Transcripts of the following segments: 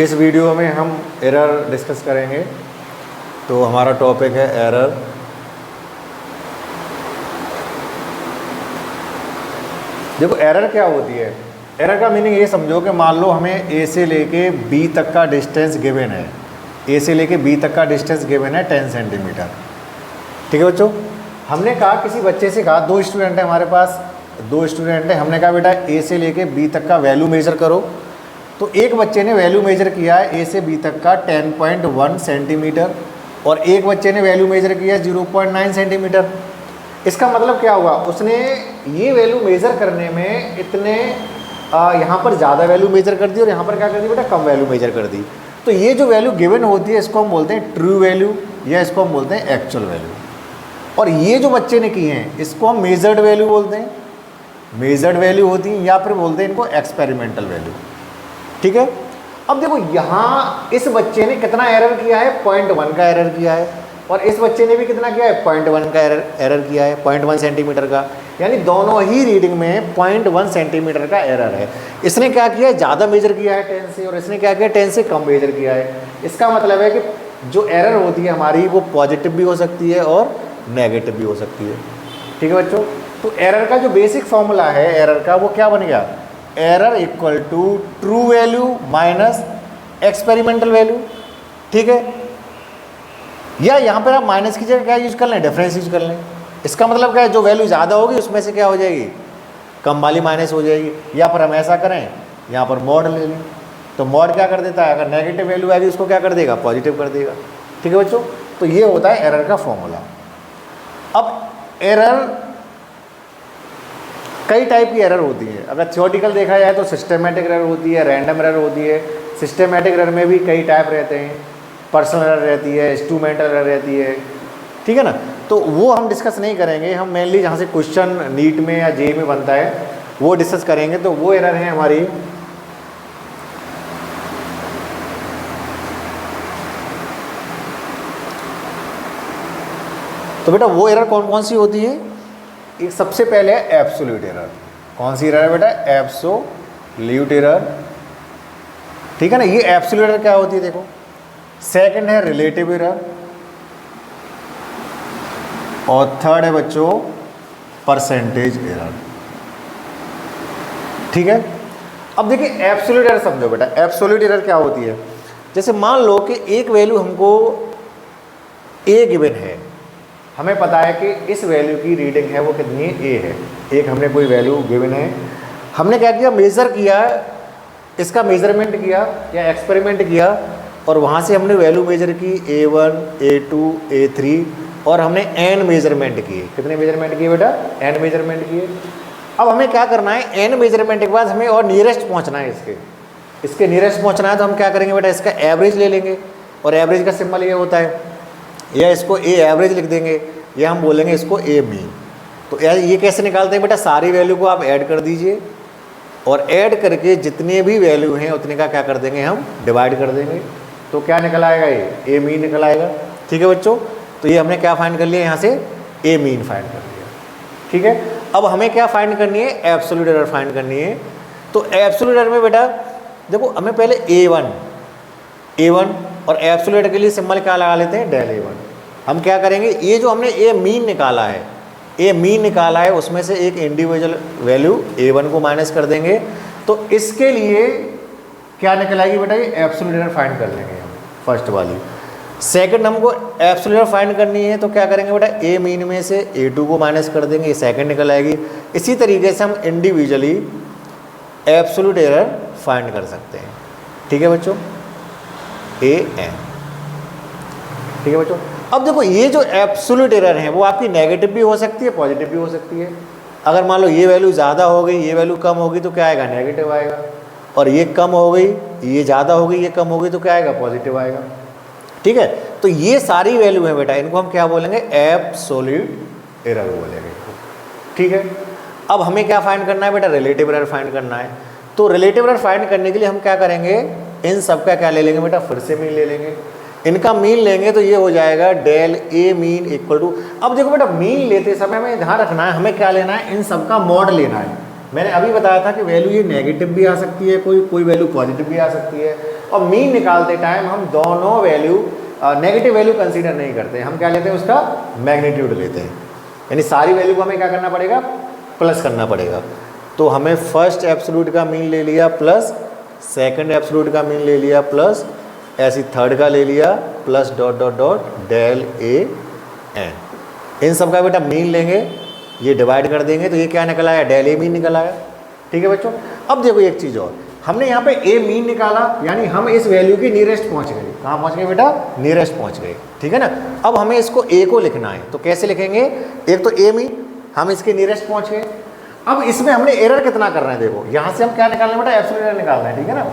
इस वीडियो में हम एरर डिस्कस करेंगे। तो हमारा टॉपिक है एरर। देखो एरर क्या होती है। एरर का मीनिंग ये समझो कि मान लो हमें ए से लेके बी तक का डिस्टेंस गिवन है। ए से लेके बी तक का डिस्टेंस गिवन है 10 सेंटीमीटर। ठीक है बच्चों, हमने कहा किसी बच्चे से कहा, दो स्टूडेंट है हमारे पास, दो स्टूडेंट है, हमने कहा बेटा ए से लेके बी तक का वैल्यू मेजर करो। तो एक बच्चे ने वैल्यू मेजर किया है ए से बी तक का 10.1 सेंटीमीटर और एक बच्चे ने वैल्यू मेजर किया 0.9 सेंटीमीटर। इसका मतलब क्या हुआ, उसने ये वैल्यू मेज़र करने में इतने यहाँ पर ज़्यादा वैल्यू मेजर कर दी और यहाँ पर क्या कर दी बेटा, कम वैल्यू मेजर कर दी। तो ये जो वैल्यू गिवन होती है इसको हम बोलते हैं ट्रू वैल्यू या इसको हम बोलते हैं एक्चुअल वैल्यू। और ये जो बच्चे ने किए हैं इसको हम मेजर्ड वैल्यू बोलते हैं, मेजर्ड वैल्यू होती है, या फिर बोलते हैं इनको एक्सपेरिमेंटल वैल्यू। ठीक है, अब देखो यहाँ इस बच्चे ने कितना एरर किया है, 0.1 का एरर किया है, और इस बच्चे ने भी कितना किया है, 0.1 का एरर किया है, 0.1 सेंटीमीटर का। यानी दोनों ही रीडिंग में 0.1 सेंटीमीटर का एरर है। इसने क्या किया है, ज़्यादा मेजर किया है 10 से, और इसने क्या किया 10 से कम मेजर किया है। इसका मतलब है कि जो एरर होती है हमारी वो पॉजिटिव भी हो सकती है और नेगेटिव भी हो सकती है। ठीक है बच्चों, तो एरर का जो बेसिक फॉर्मूला है एरर का वो क्या बन गया, error equal to true value minus experimental value. ठीक है, या यहाँ पर आप माइनस की जगह क्या यूज कर लें, डिफरेंस यूज कर लें। इसका मतलब क्या है, जो वैल्यू ज़्यादा होगी उसमें से क्या हो जाएगी, कम वाली माइनस हो जाएगी। या फिर हम ऐसा करें, यहाँ पर मॉड ले लें, तो मॉड क्या कर देता है, अगर नेगेटिव वैल्यू आएगी उसको क्या कर देगा, पॉजिटिव कर देगा। ठीक है बच्चों, तो ये होता है एरर का फॉर्मूला। अब एरर कई टाइप की एरर होती है। अगर थ्योरेटिकल देखा जाए तो सिस्टमेटिक एरर होती है, रैंडम एरर होती है। सिस्टमेटिक एरर में भी कई टाइप रहते हैं, पर्सनल एरर रहती है, इंस्ट्रूमेंटल एरर रहती है। ठीक है ना, तो वो हम डिस्कस नहीं करेंगे। हम मेनली जहाँ से क्वेश्चन नीट में या जेईई में बनता है वो डिस्कस करेंगे। तो वो एरर है हमारी तो बेटा वो एरर कौन कौन सी होती है। एक सबसे पहले है एब्सोल्यूट एरर। कौन सी एरर है बेटा, एब्सोल्यूट एरर। ठीक है ना, ये एब्सोल्यूट एरर क्या होती है देखो। सेकंड है रिलेटिव एरर, और थर्ड है बच्चों परसेंटेज एरर। ठीक है, अब देखिए एब्सोल्यूट एरर समझो बेटा। एब्सोल्यूट एरर क्या होती है, जैसे मान लो कि एक वैल्यू हमको ए गिवन है, हमें पता है कि इस वैल्यू की रीडिंग है वो कितनी है, ए है। एक हमने कोई वैल्यू गिवन है, हमने क्या किया, मेज़र किया, इसका मेज़रमेंट किया या एक्सपेरिमेंट किया, और वहाँ से हमने वैल्यू मेज़र की A1, A2, A3, और हमने n मेज़रमेंट किए। कितने मेज़रमेंट किए बेटा, n मेज़रमेंट किए। अब हमें क्या करना है, n मेज़रमेंट के बाद हमें और नियरेस्ट पहुँचना है, इसके नियरेस्ट पहुँचना है। तो हम क्या करेंगे बेटा, इसका एवरेज ले लेंगे, और एवरेज का सिंबल ये होता है, या इसको ए एवरेज लिख देंगे, या हम बोलेंगे इसको ए मीन। तो ये कैसे निकालते हैं बेटा, सारी वैल्यू को आप ऐड कर दीजिए, और ऐड करके जितने भी वैल्यू हैं उतने का क्या कर देंगे, हम डिवाइड कर देंगे। तो क्या निकल आएगा, ये ए मीन निकल आएगा। ठीक है बच्चों, तो ये हमने क्या फाइंड कर लिया, यहाँ से ए मीन फाइंड कर लिया। ठीक है, अब हमें क्या फाइंड करनी है, एब्सोल्यूट एरर फाइंड करनी है। तो एब्सोल्यूट एरर में बेटा देखो, हमें पहले A1 और एब्सोल्यूट के लिए सिंबल क्या लगा लेते हैं, डेल A1। हम क्या करेंगे, ये जो हमने ए मीन निकाला है, ए मीन निकाला है, उसमें से एक इंडिविजुअल वैल्यू A1 को माइनस कर देंगे। तो इसके लिए क्या निकल आएगी बेटा, ये एब्सोल्यूट एरर फाइंड कर लेंगे हम, फर्स्ट वाली। सेकंड हमको एब्सोल्यूट एरर फाइंड करनी है, तो क्या करेंगे बेटा, ए मीन में से A2 को माइनस कर देंगे, ये सेकंड निकल आएगी। इसी तरीके से हम इंडिविजुअली एब्सोल्यूट एरर फाइंड कर सकते हैं। ठीक है बच्चों, AN। ठीक है बच्चों, अब देखो ये जो एब्सोल्यूट एरर है वो आपकी नेगेटिव भी हो सकती है, पॉजिटिव भी हो सकती है। अगर मान लो ये वैल्यू ज़्यादा हो गई, ये वैल्यू कम होगी तो क्या आएगा, नेगेटिव आएगा। और ये कम हो गई, ये ज़्यादा हो गई, ये कम हो गई तो क्या आएगा, पॉजिटिव आएगा। ठीक है, तो ये सारी वैल्यू है बेटा, इनको हम क्या बोलेंगे, एब्सोल्यूट एरर बोलेंगे। ठीक है, अब हमें क्या फाइंड करना है बेटा, रिलेटिव एरर फाइंड करना है। तो रिलेटिव एरर फाइंड करने के लिए हम क्या करेंगे, इन सब का क्या ले लेंगे बेटा, फिर से मीन ले लेंगे। इनका मीन लेंगे तो ये हो जाएगा del a mean equal to. अब देखो बेटा, मीन लेते समय हमें ध्यान रखना है, हमें क्या लेना है, इन सब का मॉड लेना है। मैंने अभी बताया था कि वैल्यू ये नेगेटिव भी आ सकती है, कोई वैल्यू पॉजिटिव भी आ सकती है। और मीन निकालते टाइम हम दोनों वैल्यू नेगेटिव वैल्यू कंसीडर नहीं करते, हम क्या लेते हैं, उसका मैग्नीट्यूड लेते हैं। यानी सारी वैल्यू को हमें क्या करना पड़ेगा, प्लस करना पड़ेगा। तो हमें फर्स्ट एब्सोल्यूट का मीन ले लिया प्लस, सेकंड एब्सोल्यूट का मीन ले लिया प्लस, ऐसी थर्ड का ले लिया plus dot dot dot del a n. इन सब का बेटा मीन लेंगे, ये डिवाइड कर देंगे तो ये क्या निकल आया, डेल ए मीन निकल आया। ठीक है बच्चों। अब देखो एक चीज़ और, हमने यहाँ पे ए मीन निकाला, यानी हम इस वैल्यू की नियरेस्ट पहुँच गए। कहाँ पहुँच गए बेटा, नियरेस्ट पहुँच गए। ठीक है ना। अब हमें इसको ए को लिखना है, तो कैसे लिखेंगे, एक तो ए मीन, हम इसके नियरेस्ट पहुँच गए। अब इसमें हमने एरर कितना करना है, देखो यहाँ से हम क्या निकालना है बेटा, एब्सोल्यूट एरर निकालना है। ठीक है ना।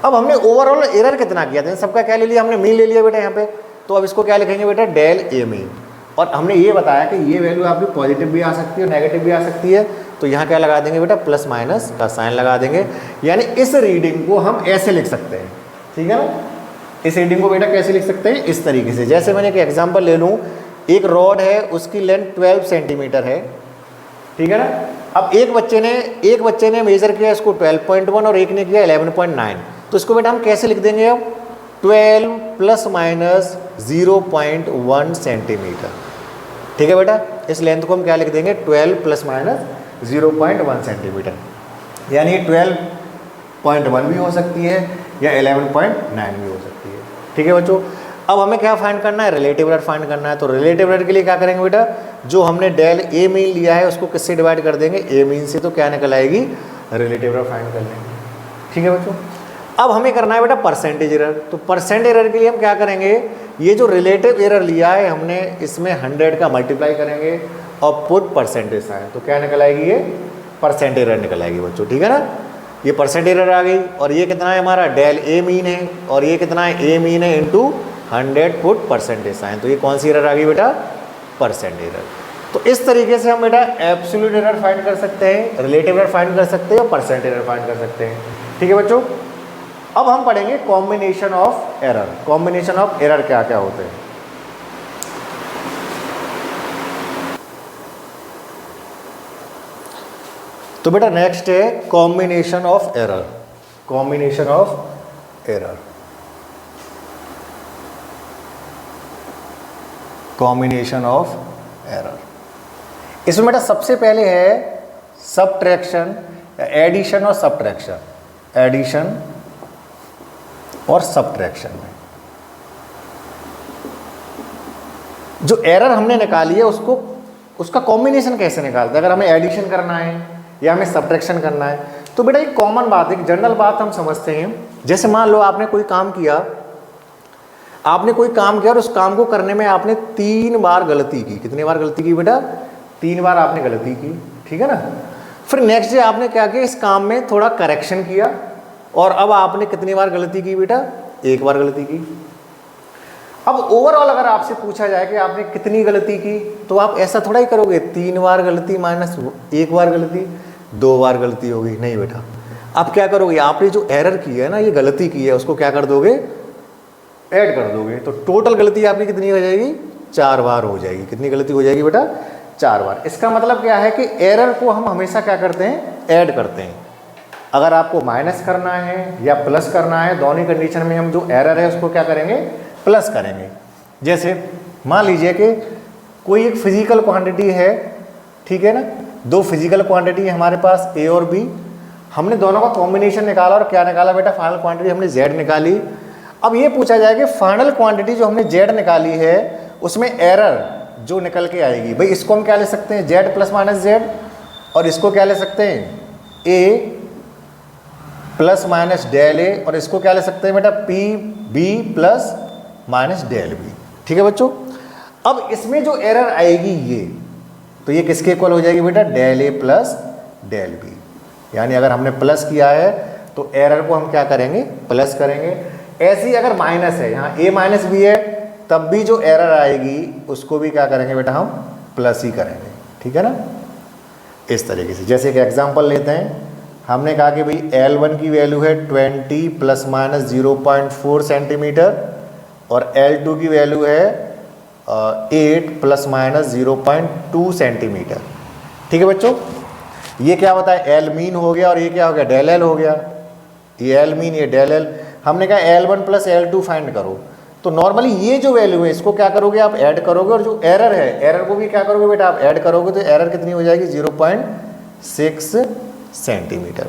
अब हमने ओवरऑल एरर कितना किया था, सबका क्या ले लिया हमने, मीन ले लिया बेटा यहाँ पे। तो अब इसको क्या लिखेंगे बेटा, डेल ए मीन। और हमने ये बताया कि ये वैल्यू आपकी पॉजिटिव भी आ सकती है और नेगेटिव भी आ सकती है। तो यहाँ क्या लगा देंगे बेटा, प्लस माइनस का साइन लगा देंगे। यानी इस रीडिंग को हम ऐसे लिख सकते हैं। ठीक है ना। इस रीडिंग को बेटा कैसे लिख सकते हैं, इस तरीके से। जैसे मैंने एक एग्जाम्पल ले लूँ, एक रॉड है, उसकी लेंथ 12 सेंटीमीटर है। ठीक है ना। अब एक बच्चे ने मेजर किया इसको 12.1 और एक ने किया 11.9। तो इसको बेटा हम कैसे लिख देंगे, अब 12 प्लस माइनस 0.1 सेंटीमीटर। ठीक है बेटा। इस लेंथ को हम क्या लिख देंगे, 12 प्लस माइनस 0.1 सेंटीमीटर। यानी 12.1 भी हो सकती है या 11.9 भी हो सकती है। ठीक है बच्चों। अब हमें क्या फाइंड करना है, रिलेटिव एरर फाइंड करना है। तो रिलेटिव एरर के लिए क्या करेंगे बेटा, जो हमने डेल ए मीन लिया है उसको किससे डिवाइड कर देंगे, ए मीन से। तो क्या निकल आएगी, रिलेटिव एरर फाइंड कर लेंगे। ठीक है बच्चों। अब हमें करना है बेटा परसेंटेज एरर। तो परसेंट एरर के लिए हम क्या करेंगे, ये जो रिलेटिव एरर लिया है हमने, इसमें 100 का मल्टीप्लाई करेंगे और पुट परसेंटेज साइन। तो क्या निकल आएगी, ये परसेंट एरर निकल आएगी बच्चों। ठीक है ना। ये परसेंट एरर आ गई। और ये कितना है हमारा, डेल ए मीन है, और ये कितना है, ए मीन है इंटू 100 पुट परसेंटेज साइन। तो ये कौन सी एरर आ गई बेटा, परसेंट एरर। तो इस तरीके से हम बेटा एब्सोल्यूट एरर फाइंड कर सकते हैं, रिलेटिव एरर फाइंड कर सकते हैं और परसेंट एरर फाइंड कर सकते हैं। ठीक है बच्चों। अब हम पढ़ेंगे combination of error. Combination of error क्या क्या होते हैं। तो बेटा नेक्स्ट है combination of error. Combination of error, combination of error. इसमें बेटा सबसे पहले है सबट्रैक्शन, एडिशन और सबट्रैक्शन। एडिशन और सबट्रैक्शन में जो एरर हमने निकाली है उसका कॉम्बिनेशन कैसे निकालते हैं। अगर हमें एडिशन करना है या हमें सबट्रैक्शन करना है, तो बेटा एक कॉमन बात, एक जनरल बात हम समझते हैं। जैसे मान लो आपने कोई काम किया और उस काम को करने में आपने 3 बार गलती की। कितनी बार गलती की बेटा, 3 बार आपने गलती की। ठीक है ना। फिर नेक्स्ट डे आपने क्या किया, इस काम में थोड़ा करेक्शन किया और अब आपने कितनी बार गलती की बेटा, 1 बार गलती की। अब ओवरऑल अगर आपसे पूछा जाए कि आपने कितनी गलती की, तो आप ऐसा थोड़ा ही करोगे 3 बार गलती माइनस 1 बार गलती, 2 बार गलती होगी। नहीं बेटा, आप क्या करोगे, आपने जो एरर की है ना, ये गलती की है, उसको क्या कर दोगे, ऐड कर दोगे। तो टोटल गलती आपकी कितनी हो जाएगी, 4 बार हो जाएगी। कितनी गलती हो जाएगी बेटा, 4 बार। इसका मतलब क्या है कि एरर को हम हमेशा क्या करते हैं, ऐड करते हैं। अगर आपको माइनस करना है या प्लस करना है, दोनों कंडीशन में हम जो एरर है उसको क्या करेंगे, प्लस करेंगे। जैसे मान लीजिए कि कोई एक फिजिकल क्वांटिटी है, ठीक है ना, 2 फिजिकल क्वांटिटी है हमारे पास, ए और बी। हमने दोनों का कॉम्बिनेशन निकाला और क्या निकाला बेटा, फाइनल क्वांटिटी हमने जेड निकाली। अब ये पूछा जाए कि फाइनल क्वांटिटी जो हमने जेड निकाली है उसमें एरर जो निकल के आएगी, भाई इसको हम क्या ले सकते हैं, जेड प्लस माइनस जेड, और इसको क्या ले सकते हैं, a plus minus del a, और इसको क्या ले सकते हैं बेटा, p b plus minus del b. ठीक है बच्चों। अब इसमें जो एरर आएगी ये, तो ये किसके इक्वल हो जाएगी बेटा, del A plus del B. यानी अगर हमने प्लस किया है तो एरर को हम क्या करेंगे, प्लस करेंगे। ऐसे ही अगर माइनस है, यहाँ ए माइनस बी है, तब भी जो एरर आएगी उसको भी क्या करेंगे बेटा, हम प्लस ही करेंगे। ठीक है ना। इस तरीके से, जैसे कि एग्जांपल लेते हैं, हमने कहा कि भाई L1 की वैल्यू है 20 प्लस माइनस 0.4 सेंटीमीटर और L2 की वैल्यू है 8 प्लस माइनस 0.2 सेंटीमीटर। ठीक है बच्चों। ये क्या होता है, एल मीन हो गया और ये क्या हो गया, डेल एल हो गया। ये एल मीन, ये डेल एल। हमने कहा L1 प्लस L2 फाइंड करो, तो नॉर्मली ये जो वैल्यू है इसको क्या करोगे आप, ऐड करोगे, और जो एरर है एरर को भी क्या करोगे बेटा आप ऐड करोगे, तो एरर कितनी हो जाएगी 0.6 सेंटीमीटर।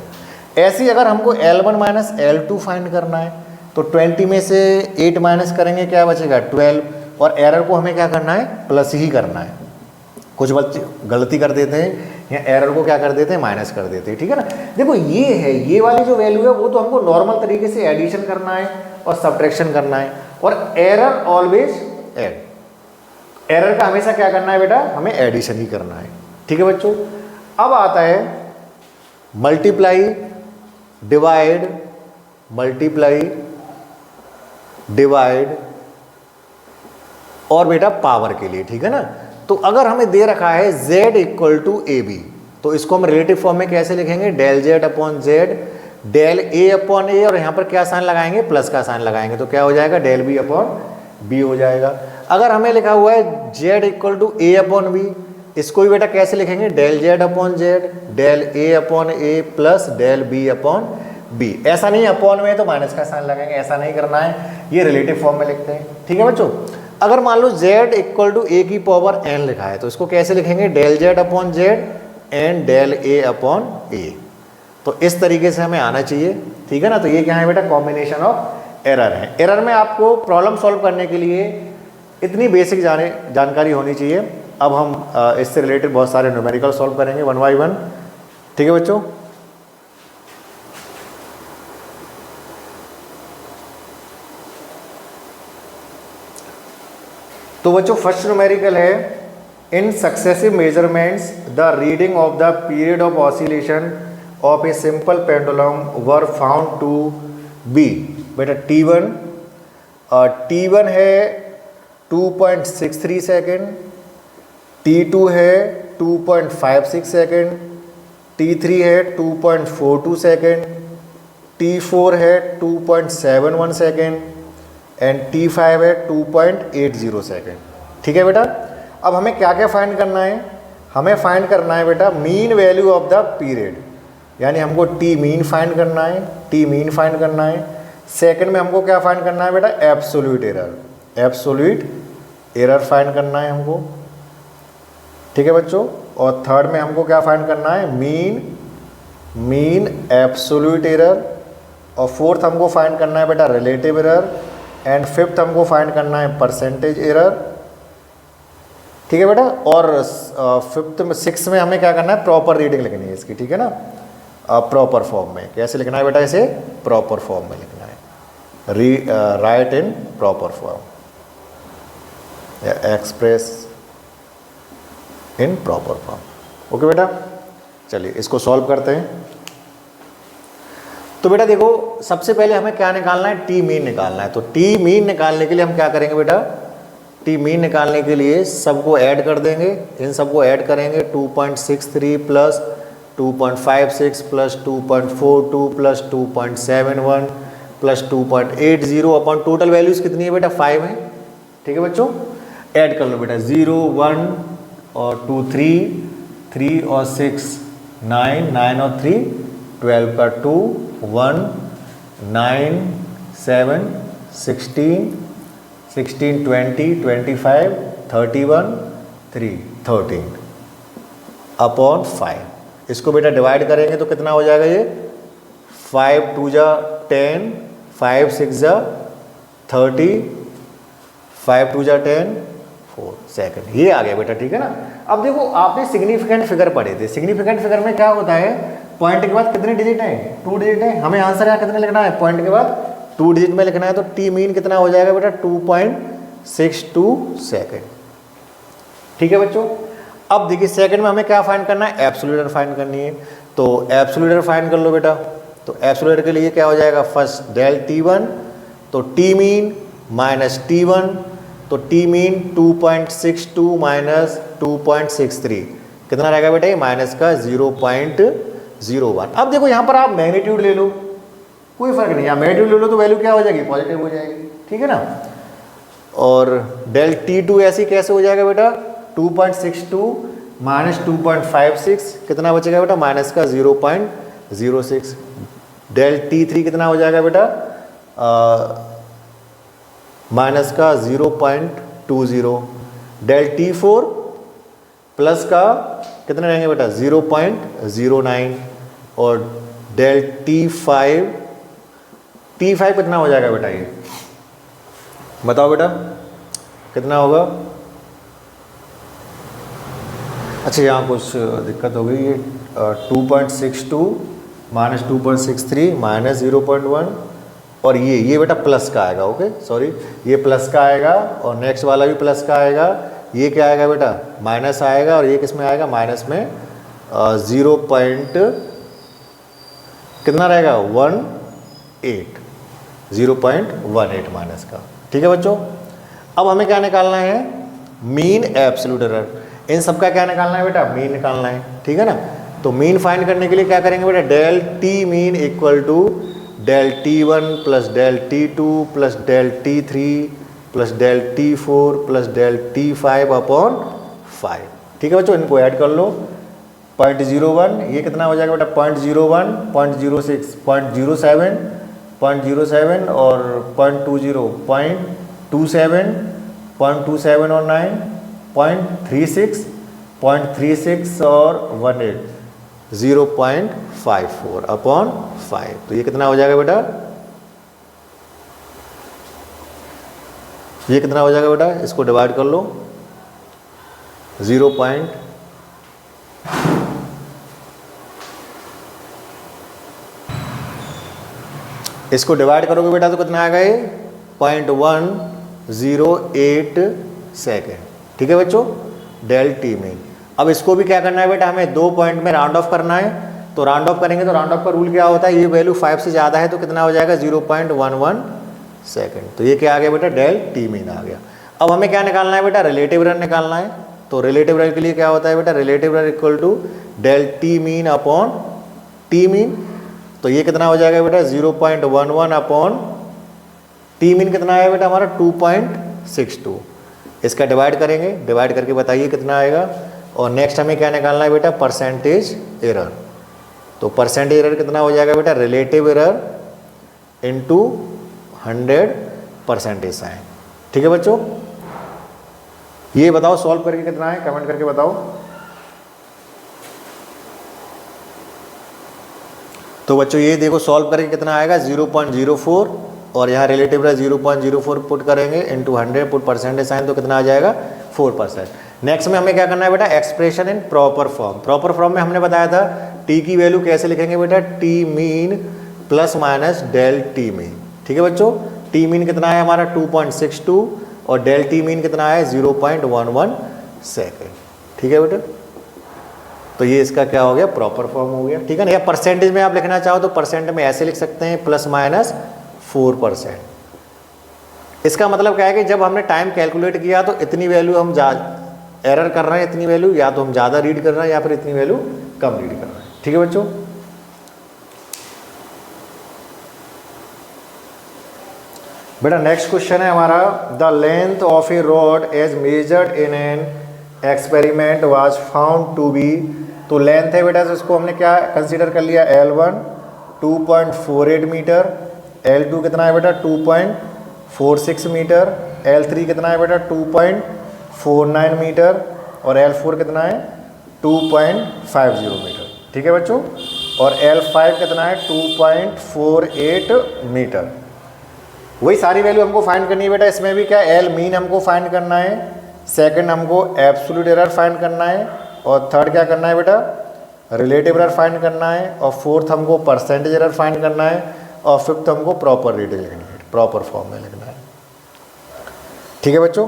ऐसे ही अगर हमको L1 माइनस L2 फाइंड करना है तो 20 में से 8 माइनस करेंगे, क्या बचेगा 12, और एरर को हमें क्या करना है, प्लस ही करना है। कुछ बच्चे गलती कर देते हैं या एरर को क्या कर देते हैं, माइनस कर देते हैं, ठीक है ना। देखो ये है, ये वाली जो वैल्यू है वो तो हमको नॉर्मल तरीके से एडिशन करना है और सब्ट्रैक्शन करना है, और एरर ऑलवेज ऐड, एरर का हमेशा क्या करना है बेटा, हमें एडिशन ही करना है, ठीक है बच्चों। अब आता है मल्टीप्लाई, डिवाइड, मल्टीप्लाई, डिवाइड और बेटा पावर के लिए, ठीक है ना। तो अगर हमें दे रखा है z equal to a b, तो इसको हम रिलेटिव फॉर्म में कैसे लिखेंगे, del z upon z, del a upon a, और यहाँ पर क्या साइन लगाएंगे, प्लस का साइन लगाएंगे, तो क्या हो जाएगा, डेल बी अपॉन बी हो जाएगा। अगर हमें लिखा हुआ है z equal to a upon b, इसको भी बेटा कैसे लिखेंगे, del z upon z, del a upon a plus del b upon b. ऐसा नहीं अपॉन में तो माइनस का साइन लगाएंगे, ऐसा नहीं करना है, ये रिलेटिव फॉर्म में लिखते हैं, ठीक है बच्चों। अगर मान लो z इक्वल टू ए की पावर n लिखा है, तो इसको कैसे लिखेंगे, del z upon z and del a upon a. तो इस तरीके से हमें आना चाहिए, ठीक है ना। तो ये क्या है बेटा, कॉम्बिनेशन ऑफ एरर है। एरर में आपको प्रॉब्लम सॉल्व करने के लिए इतनी बेसिक जानकारी होनी चाहिए। अब हम इससे रिलेटेड बहुत सारे न्यूमेरिकल सॉल्व करेंगे वन बाई वन, ठीक है बच्चों। तो बच्चों फर्स्ट न्यूमेरिकल है, in successive measurements the reading of the period of oscillation of a simple pendulum were found to be. बेटा T1, T1 है 2.63 सेकेंड, T2 है 2.56 सेकेंड, T3 है 2.42 सेकेंड, T4 है 2.71 सेकेंड एंड T5 है 2.80 second, ठीक है बेटा। अब हमें क्या क्या फाइंड करना है, हमें फाइंड करना है बेटा mean value of the period, यानी हमको टी मीन फाइंड करना है, टी मीन फाइंड करना है। सेकंड में हमको क्या फाइंड करना है बेटा, absolute error, absolute error find करना है हमको, ठीक है बच्चों। और थर्ड में हमको क्या फाइंड करना है, मीन एब्सोल्यूट एरर। और फोर्थ हमको फाइंड करना है बेटा रिलेटिव एरर, एंड फिफ्थ हमको फाइंड करना है परसेंटेज एरर, ठीक है बेटा। और फिफ्थ में सिक्स में हमें क्या करना है, प्रॉपर रीडिंग लिखनी है इसकी, ठीक है ना, प्रॉपर फॉर्म में। कैसे लिखना है बेटा, इसे प्रॉपर फॉर्म में लिखना है, right in proper form, express in proper form. Okay बेटा, चलिए इसको सॉल्व करते हैं। तो बेटा देखो, सबसे पहले हमें क्या निकालना है, टी मीन निकालना है। तो टी मीन निकालने के लिए हम क्या करेंगे बेटा, टी मीन निकालने के लिए सबको ऐड कर देंगे, इन सबको ऐड करेंगे, 2.63 plus 2.56 plus 2.42 plus 2.71 plus 2.80 upon total values कितनी है बेटा, 5 है, ठीक है बच्चों। ऐड कर लो बेटा, 0 1 और 2 3 और 6 9 9 और 3 12 का 2 1 9 7 16 16 20 25 31 3 13 अपॉन 5। इसको बेटा डिवाइड करेंगे तो कितना हो जाएगा, ये 5 2 जा 10, 5 6 जा 30, 5 2 जा 10 4 सेकेंड, ये आ गया बेटा, ठीक है ना। अब देखो, आपने सिग्निफिकेंट फिगर पढ़े थे, सिग्निफिकेंट फिगर में क्या होता है, पॉइंट के बाद कितने डिजिट हैं, 2 डिजिट है। हमें आंसर यहाँ कितने लिखना है, पॉइंट के बाद 2 डिजिट में लिखना है। तो टी मीन कितना हो जाएगा बेटा, 2.62 सेकेंड, ठीक है बच्चों। अब देखिए सेकंड में हमें क्या फाइंड करना है, एब्सोल्यूट एरर फाइंड करनी है। तो एब्सोल्यूट एरर फाइंड कर लो बेटा। तो एब्सोल्यूट एरर के लिए क्या हो जाएगा, फर्स्ट डेल T1, तो टी मीन माइनस T1, तो टी मीन 2.62 माइनस 2.63 कितना रहेगा बेटा, ये माइनस का 0.01। अब देखो यहाँ पर आप मैग्नीट्यूड ले लो, कोई फर्क नहीं, यहाँ मैग्नीट्यूड ले लो तो वैल्यू क्या हो जाएगी, पॉजिटिव हो जाएगी, ठीक है ना। और डेल T2 ऐसी कैसे हो जाएगा बेटा, 2.62 -2.56 कितना बचेगा बेटा, माइनस का 0.06। डेल T3 कितना हो जाएगा बेटा, माइनस का 0.20। डेल T4 प्लस का कितने रहेंगे बेटा, 0.09। और डेल T5 कितना हो जाएगा बेटा, ये बताओ बेटा कितना होगा। अच्छा यहाँ कुछ दिक्कत हो गई, ये 2.62 माइनस 2.63 माइनस 0.1 और ये बेटा प्लस का आएगा। ओके सॉरी, ये प्लस का आएगा और नेक्स्ट वाला भी प्लस का आएगा। ये क्या आएगा बेटा, माइनस आएगा और ये किस में आएगा, माइनस में 0.18 माइनस का। ठीक है बच्चों, अब हमें क्या निकालना है, मीन एब्सोल्यूट एरर। इन सब का क्या निकालना है बेटा, मीन निकालना है। ठीक है ना, तो मीन फाइंड करने के लिए क्या करेंगे बेटा, del t mean equal to del T1 plus del T2 plus del T3 plus del T4 plus del T5 upon 5। ठीक है बच्चों, इनको ऐड कर लो। 0.01 ये कितना हो जाएगा बेटा, 0.01 0.06 0.07 0.07 और 0.20 0.27 और 9 0.36 और 18 0.54 अपॉन 5। तो ये कितना हो जाएगा बेटा, ये कितना हो जाएगा बेटा, इसको डिवाइड कर लो। इसको डिवाइड करोगे बेटा तो कितना आएगा, ये 0.108 सेकेंड। ठीक है बच्चों, डेल टी मीन। अब इसको भी क्या करना है बेटा, हमें 2 पॉइंट में राउंड ऑफ करना है। तो राउंड ऑफ करेंगे तो राउंड ऑफ का रूल क्या होता है, ये वैल्यू 5 से ज़्यादा है तो कितना हो जाएगा, 0.11 सेकेंड। तो ये क्या आ गया बेटा, डेल टी मीन आ गया। अब हमें क्या निकालना है बेटा, रिलेटिव एरर निकालना है। तो रिलेटिव एरर के लिए क्या होता है बेटा, relative error equal to del t mean upon t mean. तो ये कितना हो जाएगा बेटा, 0.11 अपॉन टी मीन कितना आया बेटा हमारा, 2.62। इसका डिवाइड करेंगे, डिवाइड करके बताइए कितना आएगा। और नेक्स्ट हमें क्या निकालना है बेटा, परसेंटेज एरर। तो परसेंटेज एरर कितना हो जाएगा बेटा, relative error into 100 percentage sign. ठीक है बच्चों, ये बताओ सॉल्व करके कितना है, कमेंट करके बताओ। तो बच्चों ये देखो सॉल्व करके कितना आएगा, 0.04 और यहाँ रिलेटिव एरर 0.04 पुट करेंगे इनटू 100 पुट परसेंटेज साइन, तो कितना आ जाएगा, 4%। नेक्स्ट में हमें क्या करना है बेटा, expression in proper form. Proper form में हमने बताया था टी की वैल्यू कैसे लिखेंगे बेटा, t mean plus minus del t mean. ठीक है बच्चों, टी मीन कितना है हमारा 2.62 और डेल टी मीन कितना है 0.11 सेकेंड। ठीक है बेटा, तो ये इसका क्या हो गया, प्रॉपर फॉर्म हो गया। ठीक है ना, या परसेंटेज में आप लिखना चाहो तो परसेंट में ऐसे लिख सकते हैं, प्लस माइनस 4%। इसका मतलब क्या है कि जब हमने टाइम कैलकुलेट किया तो इतनी वैल्यू हम एरर कर रहे हैं, इतनी वैल्यू या तो हम ज़्यादा रीड कर रहे हैं या फिर इतनी वैल्यू कम रीड कर रहे हैं। ठीक है बच्चों, बेटा नेक्स्ट क्वेश्चन है हमारा, the length of a rod as measured in an experiment was found to be. तो लेंथ है बेटा, तो इसको हमने क्या कंसीडर कर लिया, L1 2.48 मीटर, L2 कितना है बेटा 2.46 मीटर, L3 कितना है बेटा 2.49 मीटर और L4 कितना है 2.50 मीटर। ठीक है बच्चों, और L5 कितना है 2.48 मीटर। वही सारी वैल्यू हमको फाइंड करनी है बेटा। इसमें भी क्या, एल मीन हमको फाइंड करना है, सेकंड हमको एब्सोल्यूट एरर फाइंड करना है और थर्ड क्या करना है बेटा, रिलेटिव एरर फाइंड करना है और फोर्थ हमको परसेंटेज एरर फाइंड करना है और फिफ्थ हमको प्रॉपर रीडिंग लिखना है, प्रॉपर फॉर्म में लिखना है। ठीक है बच्चों,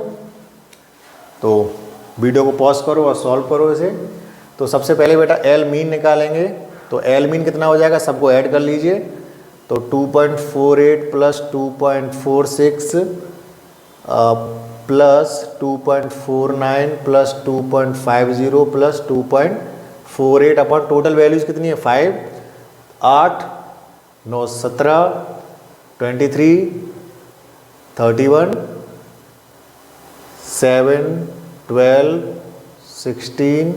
तो वीडियो को पॉज करो और सॉल्व करो इसे। तो सबसे पहले बेटा एल मीन निकालेंगे, तो एल मीन कितना हो जाएगा, सबको ऐड कर लीजिए। तो 2.48 plus 2.46 plus 2.49 plus 2.50 plus 2.48 upon total values कितनी है 5, 8, 9, 17, 23, 31, 7, 12, 16,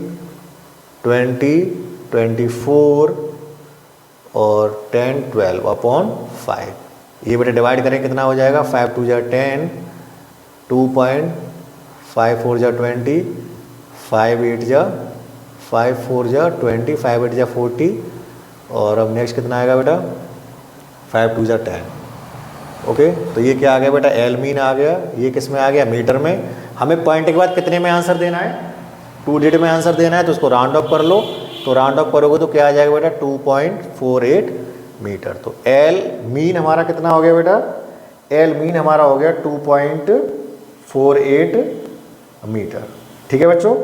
20, 24 और 10, 12 अपॉन 5। ये बेटा डिवाइड करें कितना हो जाएगा, 5 2 जा 10, 2.5 4 जा 20, 5 8 जा 5 4 जा 20, 5 8 जा 40 और अब नेक्स्ट कितना आएगा बेटा, 5 2 जा 10। ओके, तो ये क्या आ गया बेटा, एल मीन आ गया। ये किस में आ गया, मीटर में। हमें पॉइंट के बाद कितने में आंसर देना है, 2 डिजिट में आंसर देना है, तो उसको राउंड ऑफ कर लो। तो राउंड ऑफ करोगे तो क्या आ जाएगा बेटा, 2.48 मीटर। तो एल मीन हमारा कितना हो गया बेटा, एल मीन हमारा हो गया 2.48 मीटर। ठीक है बच्चों,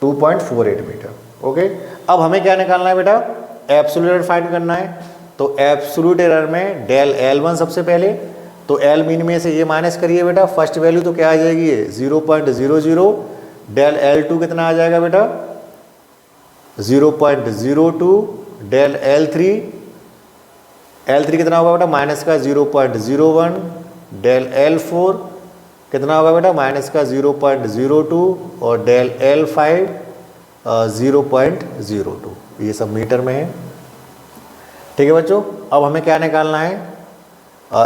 2.48 मीटर। ओके, अब हमें क्या निकालना है बेटा, एब्सोल्यूट एरर फाइंड करना है। तो एब्सोल्यूट एरर में डेल L1 सबसे पहले, तो एल मीन में से ये माइनस करिए बेटा, फर्स्ट वैल्यू तो क्या आ जाएगी, ये 0.00। डेल L2 कितना आ जाएगा बेटा, 0.02। डेल L3 कितना होगा बेटा, माइनस का 0.01। डेल L4 कितना होगा बेटा, माइनस का 0.02 और डेल L5 0.02। ये सब मीटर में है। ठीक है बच्चों, अब हमें क्या निकालना है,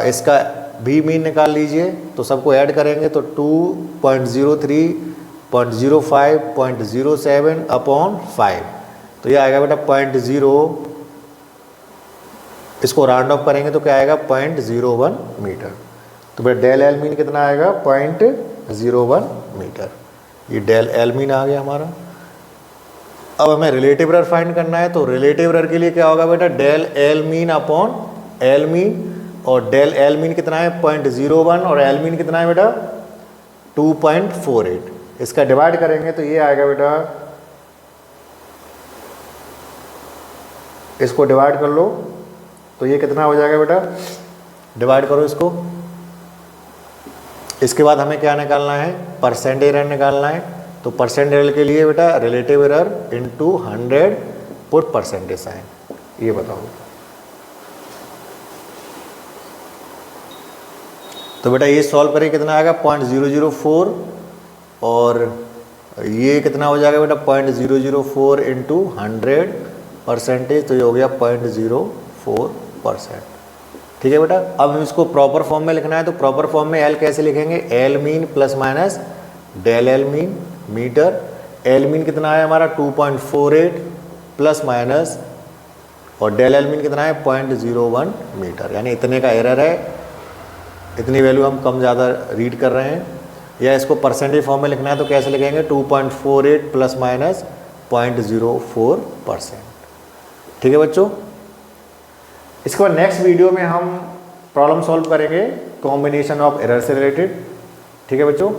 इसका भी मीन निकाल लीजिए। तो सबको ऐड करेंगे तो 2.03, 0.05, 0.07 अपॉन 5। तो ये आएगा बेटा 0.0, इसको राउंड ऑफ करेंगे तो क्या आएगा, 0.01 मीटर। तो बेटा डेल एल मीन कितना आएगा, 0.01 मीटर। ये डेल एल मीन आ गया हमारा। अब हमें रिलेटिव एरर फाइंड करना है। तो रिलेटिव एरर के लिए क्या होगा बेटा, del L mean upon l mean, और डेल एल मीन कितना है 0.01 और एल मीन कितना है बेटा 2.48। इसका डिवाइड करेंगे तो ये आएगा बेटा, इसको डिवाइड कर लो तो ये कितना हो जाएगा बेटा, डिवाइड करो इसको। इसके बाद हमें क्या निकालना है, परसेंट एरर निकालना है। तो परसेंट एरर के लिए बेटा relative error into 100 put percentage sign. ये बताओ, तो बेटा ये सॉल्व करें कितना आएगा 0.004 और ये कितना हो जाएगा बेटा 0.004 इंटू 100 परसेंटेज, तो ये हो गया 0.04%। ठीक है बेटा, अब हम इसको प्रॉपर फॉर्म में लिखना है। तो प्रॉपर फॉर्म में एल कैसे लिखेंगे, L mean plus minus del L mean metre. L mean कितना है हमारा 2.48 प्लस माइनस, और डेल एल मीन कितना है 0.01 मीटर। यानी इतने का एरर है, इतनी वैल्यू हम कम ज़्यादा रीड कर रहे हैं। या इसको परसेंटेज फॉर्म में लिखना है तो कैसे लिखेंगे, 2.48 प्लस माइनस 0.04%। ठीक है बच्चों, इसके बाद नेक्स्ट वीडियो में हम प्रॉब्लम सॉल्व करेंगे कॉम्बिनेशन ऑफ एरर से रिलेटेड। ठीक है बच्चों।